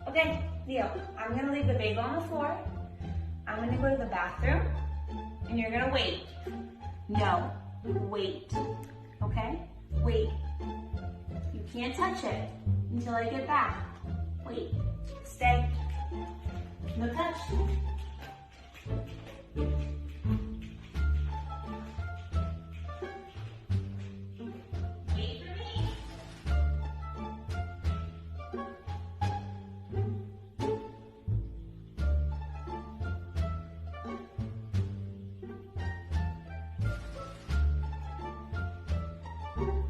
Okay, Leo, I'm gonna leave the bagel on the floor. I'm gonna go to the bathroom, and you're gonna wait. No, wait, okay? Wait. You can't touch it until I get back. Wait, stay. No touch. Wait for me.